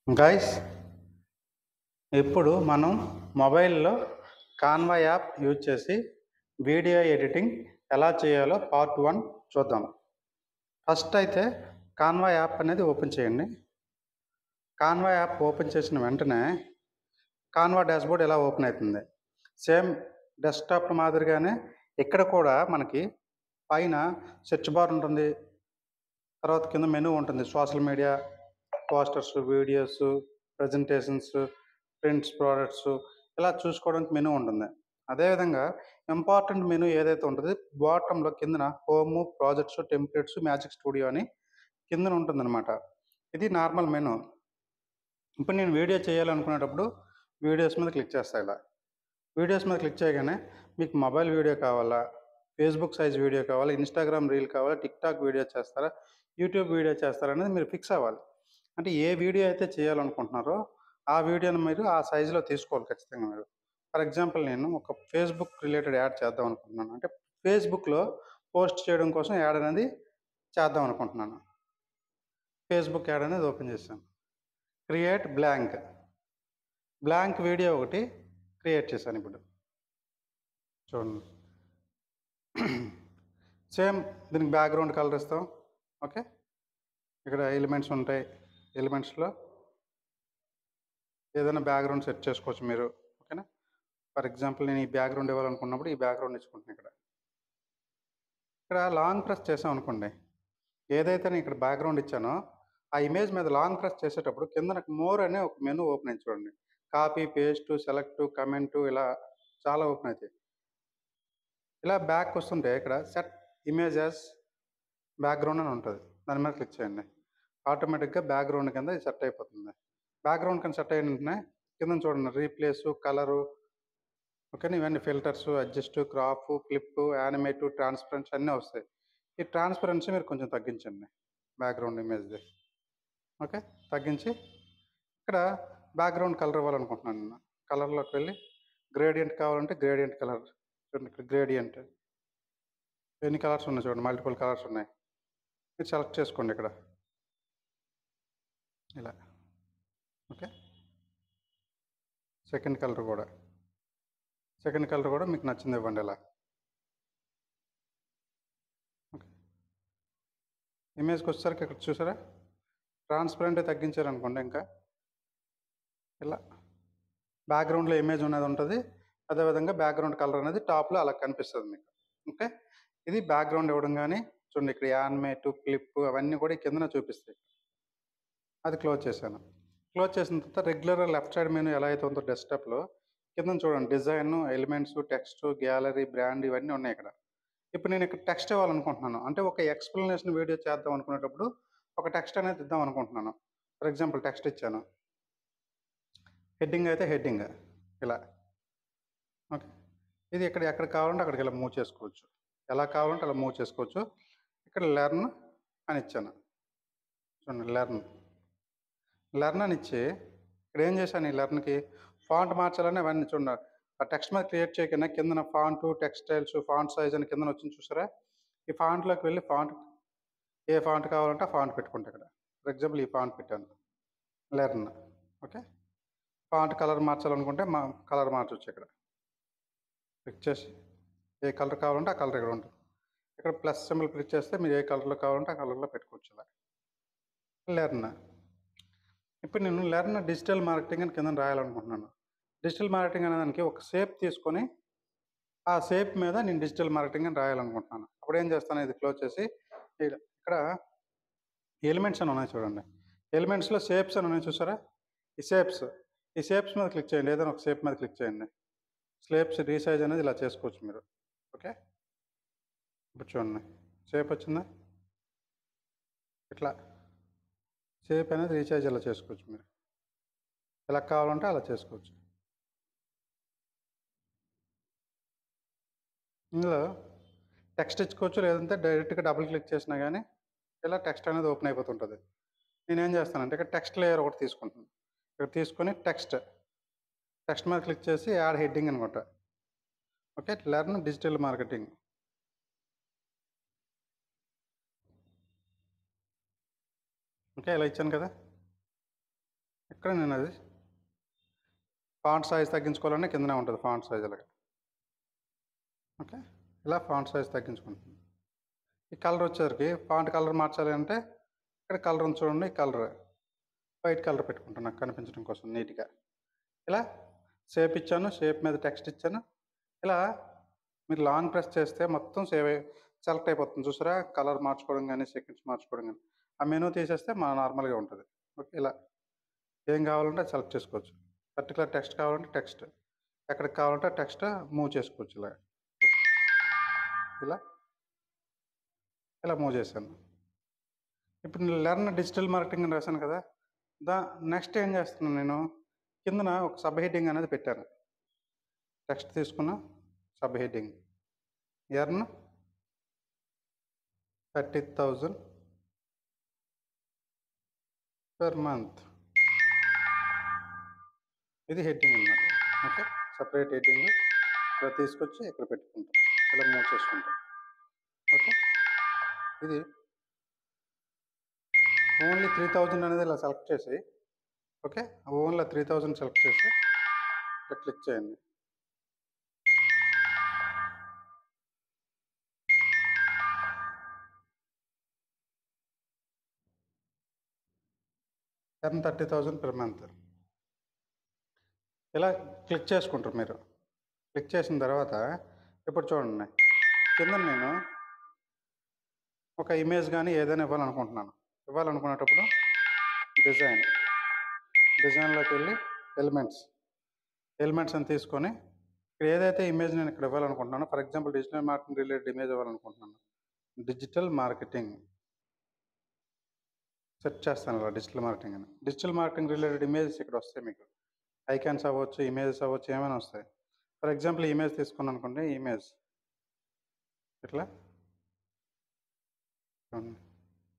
Guys, ఇప్పుడు మనం మొబైల్లో కాన్వా యాప్ యూజ్ చేసి వీడియో ఎడిటింగ్ ఎలా చేయాలో పార్ట్ 1 చూద్దాం. ఫస్ట్ అయితే కాన్వా యాప్ అనేది ఓపెన్ చేయండి. కాన్వా యాప్ ఓపెన్ చేసిన వెంటనే కాన్వా డాష్బోర్డ్ ఎలా ఓపెన్ అవుతుంది. సేమ్ డెస్క్టాప్ మాదిరిగానే ఇక్కడ కూడా మనకి పైన సెర్చ్ బార్ ఉంటుంది, తర్వాత కింద మెనూ ఉంటుంది. Social media, posters, videos, presentations, prints, products ఇలా చూసుకోవడానికి మెనూ ఉంటుంది. అదేవిధంగా ఇంపార్టెంట్ మెనూ ఏదైతే ఉంటుందో బాటంలో కిందన home, projects, templates, magic studio అని కిందన ఉంటుందన్నమాట. ఇది నార్మల్ మెనూ. ఇప్పుడు నేను వీడియో చేయాలనుకునేటప్పుడు వీడియోస్ మీద క్లిక్ చేస్తాను. ఇలా వీడియోస్ మీద క్లిక్ చేయగానే మీకు మొబైల్ వీడియో కావాలా, ఫేస్బుక్ సైజ్ వీడియో కావాలా, ఇన్స్టాగ్రామ్ రీల్ కావాలా, టిక్టాక్ వీడియో చేస్తారా, యూట్యూబ్ వీడియో చేస్తారా అనేది మీరు ఫిక్స్ అవ్వాలి. అంటే ఏ వీడియో అయితే చేయాలనుకుంటున్నారో ఆ వీడియోని మీరు ఆ సైజులో తీసుకోవాలి ఖచ్చితంగా మీరు. ఫర్ ఎగ్జాంపుల్ నేను ఒక ఫేస్బుక్ రిలేటెడ్ యాడ్ చేద్దాం అనుకుంటున్నాను. అంటే ఫేస్బుక్లో పోస్ట్ చేయడం కోసం యాడ్ అనేది చేద్దాం అనుకుంటున్నాను. ఫేస్బుక్ యాడ్ అనేది ఓపెన్ చేశాను. క్రియేట్ బ్లాంక్ వీడియో ఒకటి క్రియేట్ చేశాను. ఇప్పుడు చూడండి, సేమ్ దీనికి బ్యాక్గ్రౌండ్ కలర్ ఇస్తాం. ఓకే, ఇక్కడ ఎలిమెంట్స్ ఉంటాయి. ఎలిమెంట్స్లో ఏదైనా బ్యాక్గ్రౌండ్ సెట్ చేసుకోవచ్చు మీరు. ఓకేనా, ఫర్ ఎగ్జాంపుల్ నేను ఈ బ్యాక్గ్రౌండ్ ఇవ్వాలనుకున్నప్పుడు ఈ బ్యాక్గ్రౌండ్ ఇచ్చుకుంటున్నాను. ఇక్కడ లాంగ్ ప్రెస్ చేసాం అనుకోండి, ఏదైతే నేను ఇక్కడ బ్యాక్గ్రౌండ్ ఇచ్చానో ఆ ఇమేజ్ మీద లాంగ్ ప్రెస్ చేసేటప్పుడు కింద నాకు మోర్ అనే ఒక మెనూ ఓపెన్ అయింది. చూడండి, కాపీ, పేస్ట్, సెలెక్ట్, కమెంట్ ఇలా చాలా ఓపెన్ అవుతాయి. ఇలా బ్యాక్ వస్తుంటే ఇక్కడ సెట్ ఇమేజెస్ బ్యాక్గ్రౌండ్ అని ఉంటుంది. దాని మీద క్లిక్ చేయండి. ఆటోమేటిక్గా బ్యాక్గ్రౌండ్ కింద ఇది సెట్ అయిపోతుంది. బ్యాక్గ్రౌండ్ కింద సెట్ అయిన వెంటనే కింద చూడండి, రీప్లేసు, కలరు, ఓకేనా, ఇవన్నీ filters, adjust, crop, clip, animate, transparency అన్నీ వస్తాయి. ఈ ట్రాన్స్పరెన్సీ మీరు కొంచెం తగ్గించండి బ్యాక్గ్రౌండ్ ఇమేజ్ది. ఓకే, తగ్గించి ఇక్కడ బ్యాక్గ్రౌండ్ కలర్ ఇవ్వాలనుకుంటున్నాను నేను. కలర్లోకి వెళ్ళి గ్రేడియంట్ కావాలంటే గ్రేడియంట్ కలర్ చూడండి. ఇక్కడ గ్రేడియంట్ ఎన్ని కలర్స్ ఉన్నాయి చూడండి, మల్టిపుల్ కలర్స్ ఉన్నాయి. మీరు సెలెక్ట్ చేసుకోండి ఇక్కడ ఇలా. ఓకే, సెకండ్ కలర్ కూడా మీకు నచ్చింది ఇవ్వండి ఇలా. ఓకే, ఇమేజ్కి వచ్చేసరికి ఇక్కడ చూసారా, ట్రాన్స్పరెంట్ తగ్గించారనుకోండి, ఇంకా ఇలా బ్యాక్గ్రౌండ్లో ఇమేజ్ ఉన్నది ఉంటుంది. అదేవిధంగా బ్యాక్గ్రౌండ్ కలర్ అనేది టాప్లో అలా కనిపిస్తుంది మీకు. ఓకే, ఇది బ్యాక్గ్రౌండ్ ఇవ్వడం. కానీ చూడండి, ఇక్కడ యానిమేట్, క్లిప్ అవన్నీ కూడా కిందన చూపిస్తాయి. అది క్లోజ్ చేశాను. క్లోజ్ చేసిన తర్వాత రెగ్యులర్ లెఫ్ట్ సైడ్ మెనూ ఎలా అయితే ఉందో డెస్క్టాప్లో కింద చూడండి, design, elements, text, gallery, brand ఇవన్నీ ఉన్నాయి ఇక్కడ. ఇప్పుడు నేను ఇక్కడ టెక్స్ట్ ఇవ్వాలనుకుంటున్నాను. అంటే ఒక ఎక్స్ప్లెనేషన్ వీడియో చేద్దాం అనుకునేటప్పుడు ఒక టెక్స్ట్ అనేది ఇద్దాం అనుకుంటున్నాను. ఫర్ ఎగ్జాంపుల్ టెక్స్ట్ ఇచ్చాను. హెడ్డింగ్ అయితే హెడ్డింగ్ ఇలా. ఓకే, ఇది ఇక్కడ ఎక్కడ కావాలంటే అక్కడికి ఇలా మూవ్ చేసుకోవచ్చు. ఎలా కావాలంటే అలా మూవ్ చేసుకోవచ్చు. ఇక్కడ లెర్న్ అని ఇచ్చాను. చూడండి, లెర్న్ అని ఇచ్చి ఇక్కడ ఏం చేశాను, ఈ లెర్న్కి ఫాంట్ మార్చాలని అవన్నీ చూడండి. ఆ టెక్స్ట్ మీద క్రియేట్ చేయకుండా కిందన ఫాంటు, టెక్స్టైల్స్, ఫాంట్ సైజ్ అని కిందన వచ్చింది చూసారా. ఈ ఫాంట్లోకి వెళ్ళి ఏ ఫాంట్ కావాలంటే ఆ ఫాంట్ పెట్టుకుంటా. ఇక్కడ ఫర్ ఎగ్జాంపుల్ ఈ ఫాంట్ పెట్టాను, లెర్న్. ఓకే, ఫాంట్ కలర్ మార్చాలనుకుంటే కలర్ మార్చవచ్చు. ఇక్కడ క్లిక్ చేసి ఏ కలర్ కావాలంటే ఆ కలర్ ఇక్కడ ఉంటుంది. ఇక్కడ ప్లస్ సింబల్ క్లిక్ చేస్తే మీరు ఏ కలర్లో కావాలంటే ఆ కలర్లో పెట్టుకోవచ్చు. ఇలా లెర్న్. ఇప్పుడు నేను లెర్న్ డిజిటల్ మార్కెటింగ్ అని కింద రాయాలనుకుంటున్నాను. డిజిటల్ మార్కెటింగ్ అనే దానికి ఒక షేప్ తీసుకొని ఆ షేప్ మీద నేను డిజిటల్ మార్కెటింగ్ అని రాయాలనుకుంటున్నాను. అప్పుడు ఏం చేస్తాను, ఇది క్లోజ్ చేసి ఇక్కడ ఎలిమెంట్స్ అని ఉన్నాయి చూడండి. ఎలిమెంట్స్లో షేప్స్ అని ఉన్నాయి చూసారా. ఈ షేప్స్ మీద క్లిక్ చేయండి. ఏదైనా ఒక షేప్ మీద క్లిక్ చేయండి. షేప్స్ రీసైజ్ అనేది ఇలా చేసుకోవచ్చు మీరు. ఓకే, ఇప్పుడు చూడండి, షేప్ వచ్చిందా. ఇట్లా షేప్ అనేది రీసైజ్ ఇలా చేసుకోవచ్చు మీరు. ఎలా కావాలంటే అలా చేసుకోవచ్చు. ఇందులో టెక్స్ట్ ఇచ్చుకోవచ్చు, లేదంటే డైరెక్ట్గా డబుల్ క్లిక్ చేసినా కానీ ఇలా టెక్స్ట్ అనేది ఓపెన్ అయిపోతుంటుంది. నేనేం చేస్తానంటే ఇక్కడ టెక్స్ట్ లేయర్ ఒకటి తీసుకుంటాను. ఇక్కడ తీసుకొని టెక్స్ట్ మీద క్లిక్ చేసి యాడ్ హెడ్డింగ్ అనమాట. Okay, learn digital marketing. Okay, ఇలా ఇచ్చాను కదా. ఇక్కడ ఇక్కడ నేను అది ఫాంట్ సైజ్ తగ్గించుకోవాలంటే కిందనే ఉంటుంది ఫాంట్ సైజ్ అలాగా. ఓకే, ఇలా ఫాంట్ సైజ్ తగ్గించుకుంటుంది. ఈ కలర్ వచ్చేసరికి ఫాంట్ కలర్ మార్చాలి అంటే ఇక్కడ కలర్ ఉంది చూడండి, ఈ కలర్ వైట్ కలర్ పెట్టుకుంటాను నాకు కనిపించడం కోసం నీట్గా. ఇలా షేప్ ఇచ్చాను, షేప్ మీద టెక్స్ట్ ఇచ్చాను. ఇలా మీరు లాంగ్ ప్రెస్ చేస్తే మొత్తం సెలెక్ట్ అయిపోతుంది చూసారా, కలర్ మార్చుకోవడం కానీ సెకండ్స్ మార్చుకోవడం కానీ. ఆ మెనూ తీసేస్తే మా నార్మల్గా ఉంటుంది. ఓకే, ఇలా ఏం కావాలంటే అది సెలెక్ట్ చేసుకోవచ్చు. పర్టికులర్ టెక్స్ట్ కావాలంటే టెక్స్ట్, ఎక్కడికి కావాలంటే టెక్స్ట్ మూవ్ చేసుకోవచ్చు. ఇలా ఇలా ఇలా మూవ్ చేశాను. ఇప్పుడు నేను లెర్న్ డిజిటల్ మార్కెటింగ్ అని రాశాను కదా, నెక్స్ట్ ఏం చేస్తున్నాను నేను, కిందన ఒక సబ్ హెడ్డింగ్ అనేది పెట్టాను. టెక్స్ట్ తీసుకున్న sub heading earn 30,000 per month. ఇది హెడ్డింగ్ అన్నమాట. ఓకే, సపరేట్ హెడ్డింగ్ ఇక్కడ తీసుకొచ్చి ఇక్కడ పెట్టుకుంటాం, ఇలా మూవ్ చేసుకుంటాం. ఓకే, ఇది ఓన్లీ 3,000 అనేది ఇలా సెలెక్ట్ చేసి, ఓకే ఓన్లీ 3,000 సెలెక్ట్ చేసి ఇక్కడ క్లిక్ చేయండి. ఎర్న్ 30,000 పర్ మంత్ ఇలా క్లిక్ చేసుకుంటారు మీరు. క్లిక్ చేసిన తర్వాత ఇప్పుడు చూడండి, కింద నేను ఒక ఇమేజ్ కానీ ఏదైనా ఇవ్వాలనుకుంటున్నాను. ఇవ్వాలనుకునేటప్పుడు డిజైన్లోకి వెళ్ళి ఎలిమెంట్స్ అని తీసుకొని ఇక్కడ ఏదైతే ఇమేజ్ నేను ఇక్కడ ఇవ్వాలనుకుంటున్నానో, for example digital marketing related image ఇవ్వాలనుకుంటున్నాను, డిజిటల్ మార్కెటింగ్ సెర్చ్ చేస్తాను. ఇలా డిజిటల్ మార్కెటింగ్ అని, డిజిటల్ మార్కెటింగ్ రిలేటెడ్ ఇమేజెస్ ఇక్కడ వస్తాయి. మీకు ఐకాన్స్ అవ్వచ్చు, ఇమేజెస్ అవ్వచ్చు, ఏమైనా వస్తాయి. ఫర్ ఎగ్జాంపుల్ ఇమేజ్ తీసుకున్నాను అనుకోండి, ఇమేజ్ ఇట్లా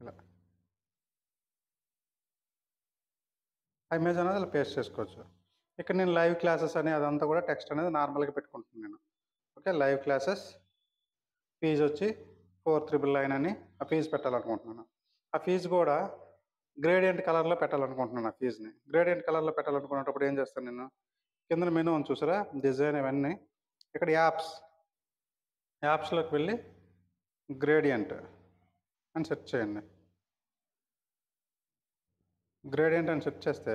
ఇలా ఆ ఇమేజ్ అనేది ఇలా పేస్ట్ చేసుకోవచ్చు. ఇక్కడ నేను లైవ్ క్లాసెస్ అని అదంతా కూడా టెక్స్ట్ అనేది నార్మల్గా పెట్టుకుంటున్నాను నేను. ఓకే, లైవ్ క్లాసెస్ ఫీజు వచ్చి 4,999 అని ఆ ఫీజు పెట్టాలనుకుంటున్నాను. ఆ ఫీజు కూడా గ్రేడియంట్ కలర్లో పెట్టాలనుకుంటున్నాను. ఆ ఫీజుని గ్రేడియంట్ కలర్లో పెట్టాలనుకున్నప్పుడు ఏం చేస్తాను నేను, కింద మెనూ ఉంది చూసారా, డిజైన్ ఇవన్నీ, ఇక్కడ యాప్స్లోకి వెళ్ళి గ్రేడియంట్ అని సెర్చ్ చేయండి. గ్రేడియంట్ అని సెర్చ్ చేస్తే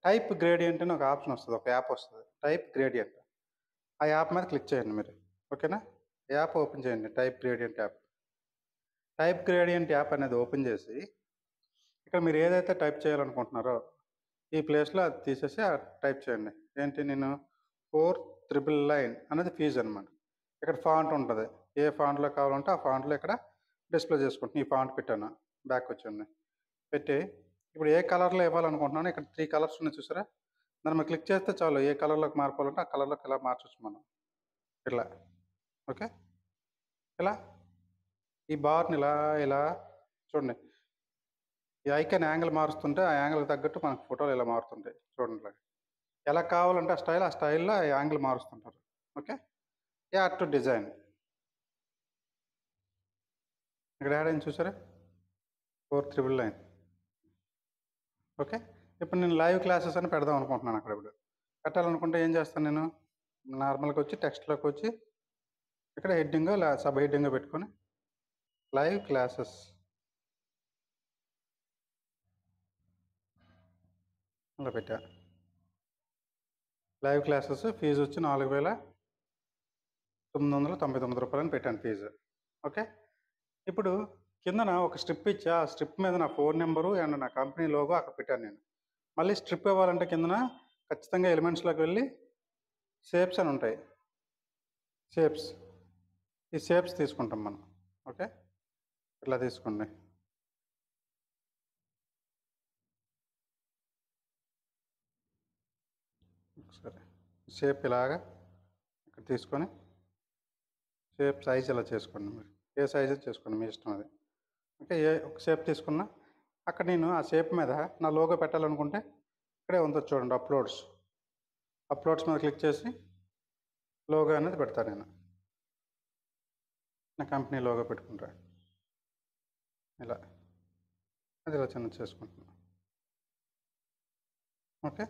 టైప్ గ్రేడియంట్ అని ఒక ఆప్షన్ వస్తుంది, ఒక యాప్ వస్తుంది, టైప్ గ్రేడియంట్. ఆ యాప్ మీద క్లిక్ చేయండి మీరు. ఓకేనా, యాప్ ఓపెన్ చేయండి, type gradient app. Type gradient app అనేది ఓపెన్ చేసి ఇక్కడ మీరు ఏదైతే టైప్ చేయాలనుకుంటున్నారో ఈ ప్లేస్లో అది తీసేసి టైప్ చేయండి. ఏంటి, నేను 4,999 అనేది ఫీజు అనమాట. ఇక్కడ ఫాంట్ ఉంటుంది, ఏ ఫాంట్లో కావాలంటే ఆ ఫాంట్లో ఇక్కడ డిస్ప్లే చేసుకుంటాను. ఈ ఫాంట్ పెట్టాను, బ్యాక్ వచ్చండి, పెట్టి ఇప్పుడు ఏ కలర్లో ఇవ్వాలనుకుంటున్నాను, ఇక్కడ 3 కలర్స్ ఉన్నాయి చూసారా, దాన్ని మనం క్లిక్ చేస్తే చాలు, ఏ కలర్లోకి మార్పాలంటే ఆ కలర్లోకి ఇలా మార్చవచ్చు మనం. ఇట్లా ఓకే, ఇలా ఈ బార్ని ఇలా చూడండి, ఈ ఐకాన్ యాంగిల్ మారుస్తుంటే ఆ యాంగిల్కి తగ్గట్టు మనకు ఫోటోలు ఇలా మారుతుంటాయి చూడండి. ఎలా కావాలంటే ఆ స్టైల్లో యాంగిల్ మారుస్తుంటారు. ఓకే, యాడ్ టు డిజైన్ ఇక్కడ యాడ్ అయింది చూసారా, 4,999. ఓకే, ఇప్పుడు నేను లైవ్ క్లాసెస్ అని పెడదాం అనుకుంటున్నాను. అక్కడ ఇప్పుడు పెట్టాలనుకుంటే ఏం చేస్తాను, నేను నార్మల్గా వచ్చి టెక్స్ట్లోకి వచ్చి ఇక్కడ హెడ్డింగ్ సబ్ హెడ్డింగ్ పెట్టుకొని లైవ్ క్లాసెస్ అలా పెట్టా. లైవ్ క్లాసెస్ ఫీజు వచ్చి 4,999 రూపాయలని పెట్టాను ఫీజు. ఓకే, ఇప్పుడు కిందన ఒక స్ట్రిప్ ఇచ్చి ఆ స్ట్రిప్ మీద నా ఫోన్ నెంబరు అండ్ నా కంపెనీ లోగో అక్కడ పెట్టాను నేను. మళ్ళీ స్ట్రిప్ ఇవ్వాలంటే కిందన ఖచ్చితంగా ఎలిమెంట్స్లోకి వెళ్ళి షేప్స్ అని ఉంటాయి, ఈ షేప్స్ తీసుకుంటాం మనం. ఓకే, ఇట్లా తీసుకోండి. సరే, షేప్ ఇలాగా ఇక్కడ తీసుకొని షేప్ సైజ్ ఇలా చేసుకోండి. మీరు ఏ సైజు చేసుకోండి, మీ ఇష్టం అది. ఓకే, ఒక షేప్ తీసుకున్నా, అక్కడ నేను ఆ షేప్ మీద నా లోగో పెట్టాలనుకుంటే ఇక్కడే ఉంటుంది చూడండి, అప్లోడ్స్ మీద క్లిక్ చేసి లోగో అనేది పెడతాను నేను. నా కంపెనీ లోగో పెట్టుకుంటా, ఇలా అది ఇలా చిన్న చేసుకుంటున్నాను. ఓకే.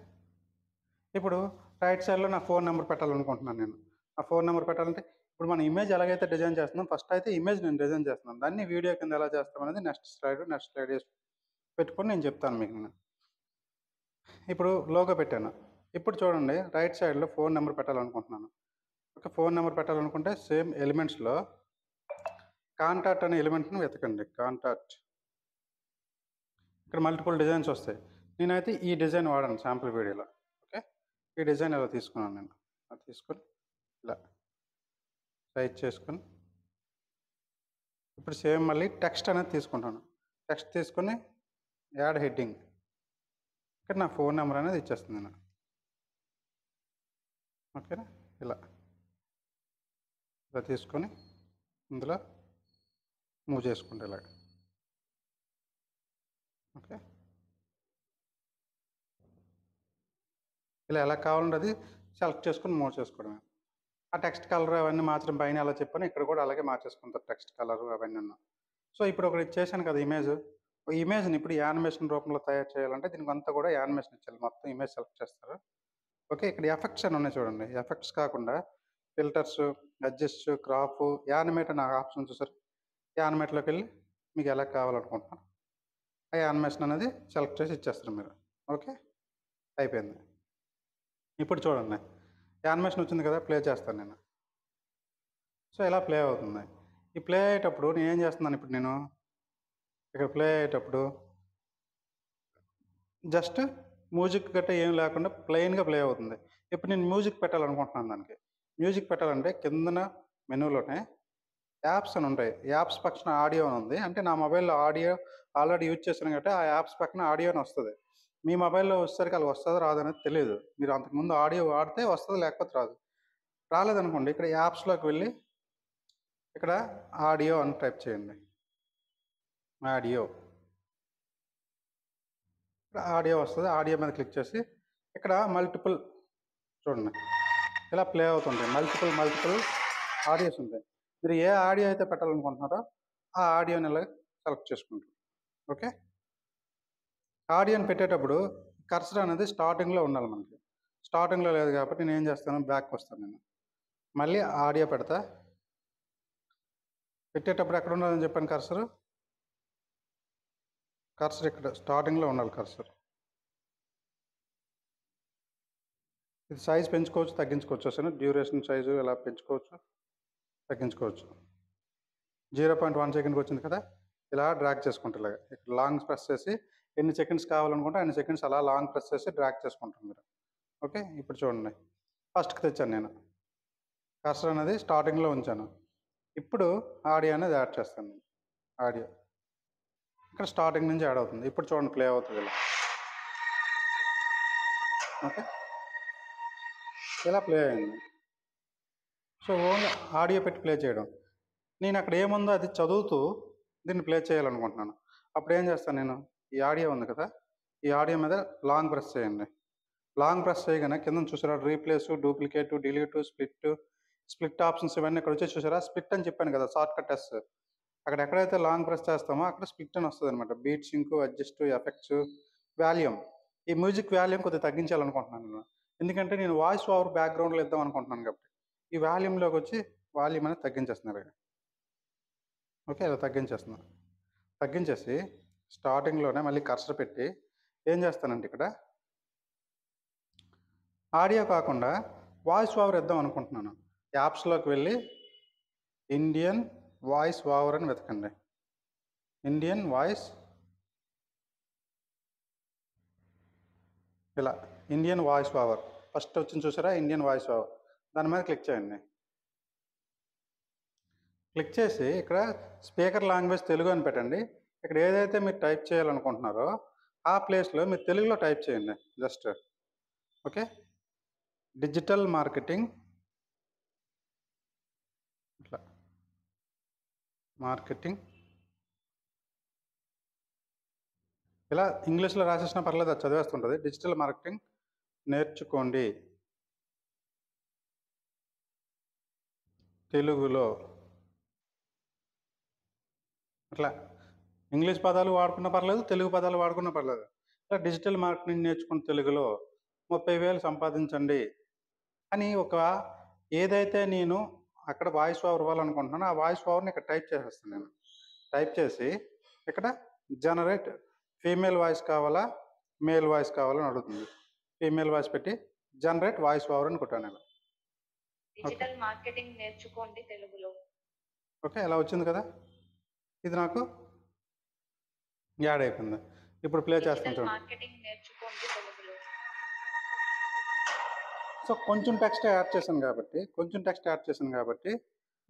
ఇప్పుడు రైట్ సైడ్‌లో నా ఫోన్ నెంబర్ పెట్టాలనుకుంటున్నాను నేను. ఆ ఫోన్ నెంబర్ పెట్టాలంటే ఇప్పుడు మనం ఇమేజ్ ఎలాగైతే డిజైన్ చేస్తున్నాం ఫస్ట్ అయితే ఇమేజ్ నేను డిజైన్ చేస్తున్నాను. దాన్ని వీడియో కింద ఎలా చేస్తామనేది నెక్స్ట్ స్లైడ్ పెట్టుకొని నేను చెప్తాను మీకు నేను. ఇప్పుడు లోగో పెట్టాను. ఇప్పుడు చూడండి రైట్ సైడ్‌లో ఫోన్ నెంబర్ పెట్టాలనుకుంటున్నాను. ఓకే. ఫోన్ నెంబర్ పెట్టాలనుకుంటే సేమ్ ఎలిమెంట్స్‌లో కాంటాక్ట్ అనే ఎలిమెంట్‌ని వెతకండి. కాంటాక్ట్. ఇక్కడ మల్టిపుల్ డిజైన్స్ వస్తాయి. నేనైతే ఈ డిజైన్ వాడాను శాంపుల్ వీడియోలో. ఓకే. ఈ డిజైన్ ఇలా తీసుకున్నాను నేను. అది తీసుకొని ఇలా సైజ్ చేసుకొని ఇప్పుడు సేమ్ మళ్ళీ టెక్స్ట్ అనేది తీసుకుంటాను. టెక్స్ట్ తీసుకొని యాడ్ హెడ్డింగ్. ఇక్కడ నా ఫోన్ నెంబర్ అనేది ఇచ్చేస్తుంది నేను. ఓకేనా. ఇలా ఇలా తీసుకొని ఇందులో మూవ్ చేసుకుంటా ఇలాగ. ఓకే. ఇలా ఎలా కావాలంటే అది సెలెక్ట్ చేసుకొని మూవ్ చేసుకోవడమే. ఆ టెక్స్ట్ కలర్ అవన్నీ మార్చడం పైన ఎలా చెప్పాను ఇక్కడ కూడా అలాగే మార్చేసుకుంటారు టెక్స్ట్ కలర్ అవన్నీ. సో ఇప్పుడు ఒకటి చేశాను కదా ఇమేజ్. ఈ ఇమేజ్ని ఇప్పుడు యానిమేషన్ రూపంలో తయారు చేయాలంటే దీనికి అంతా కూడా యానిమేషన్ ఇచ్చాలి. మొత్తం ఇమేజ్ సెలెక్ట్ చేస్తారు. ఓకే. ఇక్కడ ఎఫెక్ట్స్ అని ఉన్నాయి చూడండి. ఎఫెక్ట్స్ కాకుండా ఫిల్టర్స్, అడ్జస్ట్, క్రాప్, యానిమేట్ అనే ఆప్షన్ చూసారు. యానిమేట్లోకి వెళ్ళి మీకు ఎలా కావాలనుకుంటున్నారు ఆ యానిమేషన్ అనేది సెలెక్ట్ చేసి ఇచ్చేస్తారు మీరు. ఓకే. అయిపోయింది. ఇప్పుడు చూడండి యానిమేషన్ వచ్చింది కదా, ప్లే చేస్తాను నేను. సో ఇలా ప్లే అవుతుంది. ఈ ప్లే అయ్యేటప్పుడు నేను ఏం చేస్తున్నాను ఇప్పుడు నేను ఇక్కడ ప్లే అయ్యేటప్పుడు జస్ట్ మ్యూజిక్ గట్రా ఏం లేకుండా ప్లెయిన్గా ప్లే అవుతుంది. ఇప్పుడు నేను మ్యూజిక్ పెట్టాలనుకుంటున్నాను దానికి. మ్యూజిక్ పెట్టాలంటే కిందన మెనూలోనే యాప్స్ అని ఉంటాయి. యాప్స్ పక్కన ఆడియో అని ఉంది. అంటే నా మొబైల్లో ఆడియో ఆల్రెడీ యూజ్ చేశాను కాబట్టి ఆ యాప్స్ పక్కన ఆడియో అని వస్తుంది. మీ మొబైల్లో వచ్చేసరికి అలా వస్తుందో రాదో అనేది తెలియదు. మీరు అంతకుముందు ఆడియో వాడితే వస్తుంది, లేకపోతే రాదు. రాలేదనుకోండి ఇక్కడ యాప్స్లోకి వెళ్ళి ఇక్కడ ఆడియో అని టైప్ చేయండి. ఆడియో. ఇక్కడ ఆడియో వస్తుంది. ఆడియో మీద క్లిక్ చేసి ఇక్కడ మల్టిపుల్ చూడండి ఇలా ప్లే అవుతుంటాయి. మల్టిపుల్ ఆడియోస్ ఉంటాయి. మీరు ఏ ఆడియో అయితే పెట్టాలనుకుంటున్నారో ఆ ఆడియోని ఇలా సెలెక్ట్ చేసుకుంటారు. ఓకే. ఆడియోని పెట్టేటప్పుడు కర్సర్ అనేది స్టార్టింగ్లో ఉండాలి మనకి. స్టార్టింగ్లో లేదు కాబట్టి నేను ఏం చేస్తాను, బ్యాక్ వస్తాను నేను. మళ్ళీ ఆడియో పెడతా. పెట్టేటప్పుడు ఎక్కడ ఉండాలని చెప్పాను కర్సర్. కర్సర్ ఇక్కడ స్టార్టింగ్లో ఉండాలి కర్సర్. ఇది సైజ్ పెంచుకోవచ్చు, తగ్గించుకోవచ్చు. అసలు డ్యూరేషన్ సైజు ఇలా పెంచుకోవచ్చు, తగ్గించుకోవచ్చు. 0.1 సెకండ్కి వచ్చింది కదా, ఇలా డ్రాగ్ చేసుకుంటారు. ఇలాగ ఇక్కడ లాంగ్ ప్రెస్ చేసి ఎన్ని సెకండ్స్ కావాలనుకుంటే అన్ని సెకండ్స్ అలా లాంగ్ ప్రెస్ చేసి డ్రాగ్ చేసుకుంటారు మీరు. ఓకే. ఇప్పుడు చూడండి ఫస్ట్కి తెచ్చాను నేను. కర్సర్ అనేది స్టార్టింగ్లో ఉంచాను. ఇప్పుడు ఆడియో అనేది యాడ్ చేస్తాను నేను. ఆడియో ఇక్కడ స్టార్టింగ్ నుంచి యాడ్ అవుతుంది. ఇప్పుడు చూడండి ప్లే అవుతుంది ఇలా. ఓకే. ఇలా ప్లే అయింది. సో ఓన్లీ ఆడియో పెట్టి ప్లే చేయడం. నేను అక్కడ ఏముందో అది చదువుతూ దీన్ని ప్లే చేయాలనుకుంటున్నాను. అప్పుడు ఏం చేస్తాను నేను, ఈ ఆడియో ఉంది కదా, ఈ ఆడియో మీద లాంగ్ ప్రెస్ చేయండి. లాంగ్ ప్రెస్ చేయగానే కింద చూసారా replace, duplicate, delete, split options ఇవన్నీ ఇక్కడ వచ్చి చూసారా. స్ప్లిట్ అని చెప్పాను కదా, షార్ట్ కట్ ఎస్. అక్కడ ఎక్కడైతే లాంగ్ ప్రెస్ చేస్తామో అక్కడ స్ప్లిట్ అని వస్తుంది అనమాట. Beat sync, adjust, effects, volume. ఈ మ్యూజిక్ వాల్యూమ్ కొద్దిగా తగ్గించాలనుకుంటున్నాను నేను. ఎందుకంటే నేను వాయిస్ ఓవర్ బ్యాక్గ్రౌండ్లో ఇద్దాం అనుకుంటున్నాను కాబట్టి ఈ వాల్యూమ్లోకి వచ్చి వాల్యూమ్ అనేది తగ్గించేస్తున్నారు. ఓకే. ఇలా తగ్గించేస్తున్నాను. తగ్గించేసి స్టార్టింగ్లోనే మళ్ళీ కర్సర్ పెట్టి ఏం చేస్తానంటే ఇక్కడ ఆడియో కాకుండా వాయిస్ ఓవర్ ఇద్దాం అనుకుంటున్నాను. యాప్స్లోకి వెళ్ళి ఇండియన్ వాయిస్ ఓవర్ అని వెతకండి. ఇండియన్ వాయిస్, ఇలా ఇండియన్ వాయిస్ ఓవర్ ఫస్ట్ వచ్చింది చూసారా, ఇండియన్ వాయిస్ ఓవర్. దాని మీద క్లిక్ చేయండి. క్లిక్ చేసి ఇక్కడ స్పీకర్ లాంగ్వేజ్ తెలుగు అని పెట్టండి. ఇక్కడ ఏదైతే మీరు టైప్ చేయాలనుకుంటున్నారో ఆ ప్లేస్లో మీరు తెలుగులో టైప్ చేయండి జస్ట్. ఓకే. డిజిటల్ మార్కెటింగ్, ఇట్లా మార్కెటింగ్ ఇలా ఇంగ్లీష్లో రాసేసినా పర్లేదు, అది చదివేస్తుంటుంది. డిజిటల్ మార్కెటింగ్ నేర్చుకోండి తెలుగులో. అట్లా ఇంగ్లీష్ పదాలు వాడుకున్నా పర్లేదు, తెలుగు పదాలు వాడుకున్నా పర్లేదు. ఇలా డిజిటల్ మార్కెటింగ్ నేర్చుకుని తెలుగులో 30,000 సంపాదించండి అని ఏదైతే నేను అక్కడ వాయిస్ ఓవర్ ఇవ్వాలనుకుంటున్నానో ఆ వాయిస్ ఓవర్ని ఇక్కడ టైప్ చేసేస్తాను. నేను టైప్ చేసి ఇక్కడ జనరేట్ ఫీమేల్ వాయిస్ కావాలా మేల్ వాయిస్ కావాలని అడుగుతుంది. ఫీమేల్ వాయిస్ పెట్టి జనరేట్ వాయిస్ ఓవర్ అని కొట్టాను నేను. డిజిటల్ మార్కెటింగ్ నేర్చుకోండి తెలుగులో. ఓకే, ఇలా వచ్చింది కదా. ఇది నాకు యాడ్ అయిపోయింది. ఇప్పుడు ప్లే చేస్తాను చూడండి. మార్కెటింగ్ నేర్చుకోండి తెలుగులో. సో కొంచెం టెక్స్ట్ యాడ్ చేశాను కాబట్టి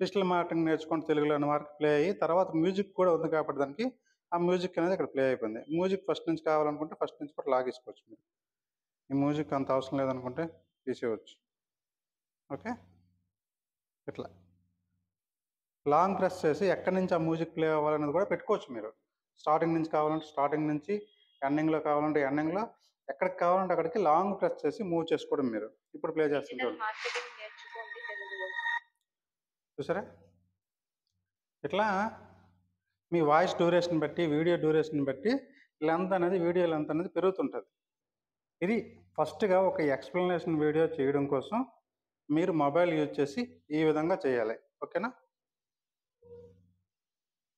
డిజిటల్ మార్కెటింగ్ నేర్చుకోండి తెలుగులో అనే వరకు ప్లే అయ్యి తర్వాత మ్యూజిక్ కూడా ఉంది కాబట్టి దానికి ఆ మ్యూజిక్ అనేది ఇక్కడ ప్లే అయిపోయింది. మ్యూజిక్ ఫస్ట్ నుంచి కావాలనుకుంటే ఫస్ట్ నుంచి కూడా లాగేసుకోవచ్చు మీరు. ఈ మ్యూజిక్ అంత అవసరం లేదనుకుంటే తీసేయవచ్చు. ఓకే, ఇట్లా లాంగ్ ప్రెస్ చేసి ఎక్కడి నుంచి ఆ మ్యూజిక్ ప్లే అవ్వాలనేది కూడా పెట్టుకోవచ్చు మీరు. స్టార్టింగ్ నుంచి కావాలంటే స్టార్టింగ్ నుంచి, ఎండింగ్లో కావాలంటే ఎండింగ్లో, ఎక్కడికి కావాలంటే అక్కడికి లాంగ్ ప్రెస్ చేసి మూవ్ చేసుకోవడం మీరు. ఇప్పుడు ప్లే చేస్తాను చూసారా. ఇట్లా మీ వాయిస్ డ్యూరేషన్ బట్టి వీడియో డ్యూరేషన్ బట్టి వీడియో లెంత్ అనేది పెరుగుతుంటుంది. ఇది ఫస్ట్గా ఒక ఎక్స్ప్లెనేషన్ వీడియో చేయడం కోసం మీరు మొబైల్ యూజ్ చేసి ఈ విధంగా చేయాలి. ఓకేనా.